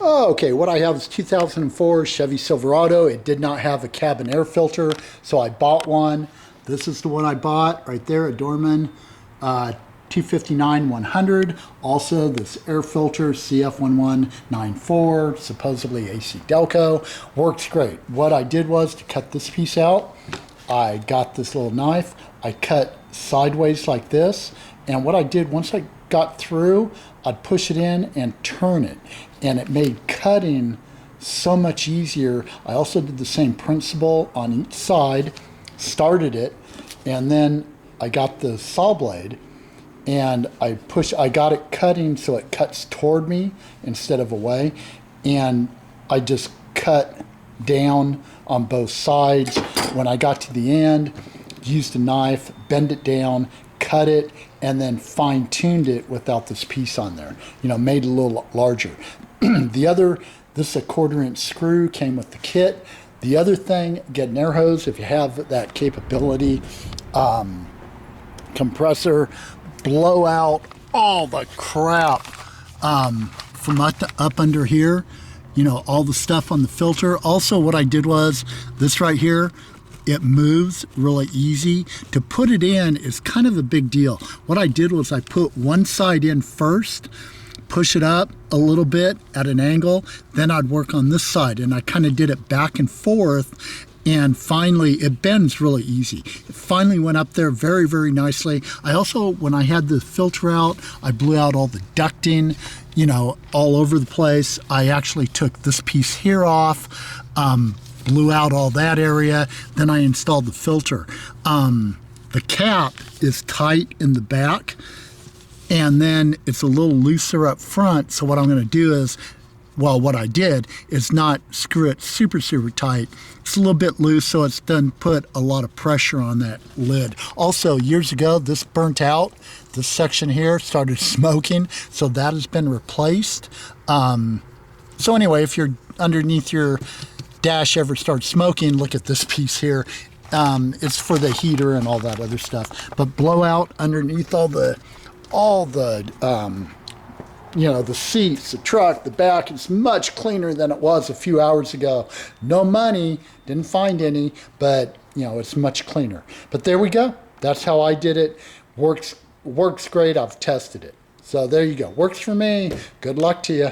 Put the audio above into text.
Oh, okay, what I have is 2004 Chevy Silverado. It did not have a cabin air filter, so I bought one. This is the one I bought right there, a Dorman 259-100. Also, this air filter, CF1194, supposedly AC Delco. Works great. What I did was to cut this piece out. I got this little knife. I cut sideways like this. And what I did, once I got through, I'd push it in and turn it. And it made cutting so much easier. I also did the same principle on each side, started it, and then I got the saw blade and I got it cutting so it cuts toward me instead of away. And I just cut down on both sides. When I got to the end, used a knife, bend it down, cut it, and then fine-tuned it without this piece on there. You know, made it a little larger. This is a 1/4" screw, came with the kit. The other thing, get an air hose if you have that capability. Compressor, blow out all the crap from up under here. You know, all the stuff on the filter. Also, what I did was, this right here, it moves really easy. To put it in is kind of a big deal. What I did was I put one side in first, push it up a little bit at an angle, then I'd work on this side, and I kind of did it back and forth, and finally it bends really easy. It finally went up there very, very nicely. I also, when I had the filter out, I blew out all the ducting, you know, all over the place. I actually took this piece here off, blew out all that area, then I installed the filter. The cap is tight in the back, and then it's a little looser up front. So what I'm going to do is, well, what I did is not screw it super, super tight. It's a little bit loose, so it's done put a lot of pressure on that lid. Also, years ago, this burnt out. This section here started smoking, so that has been replaced. So anyway, if you're underneath your dash ever starts smoking, look at this piece here. It's for the heater and all that other stuff. But blow out underneath all the you know, the seats, the truck, the back. It's much cleaner than it was a few hours ago. No money, didn't find any, but you know, it's much cleaner. But there we go. That's how I did it. Works great. I've tested it. So there you go. Works for me. Good luck to you.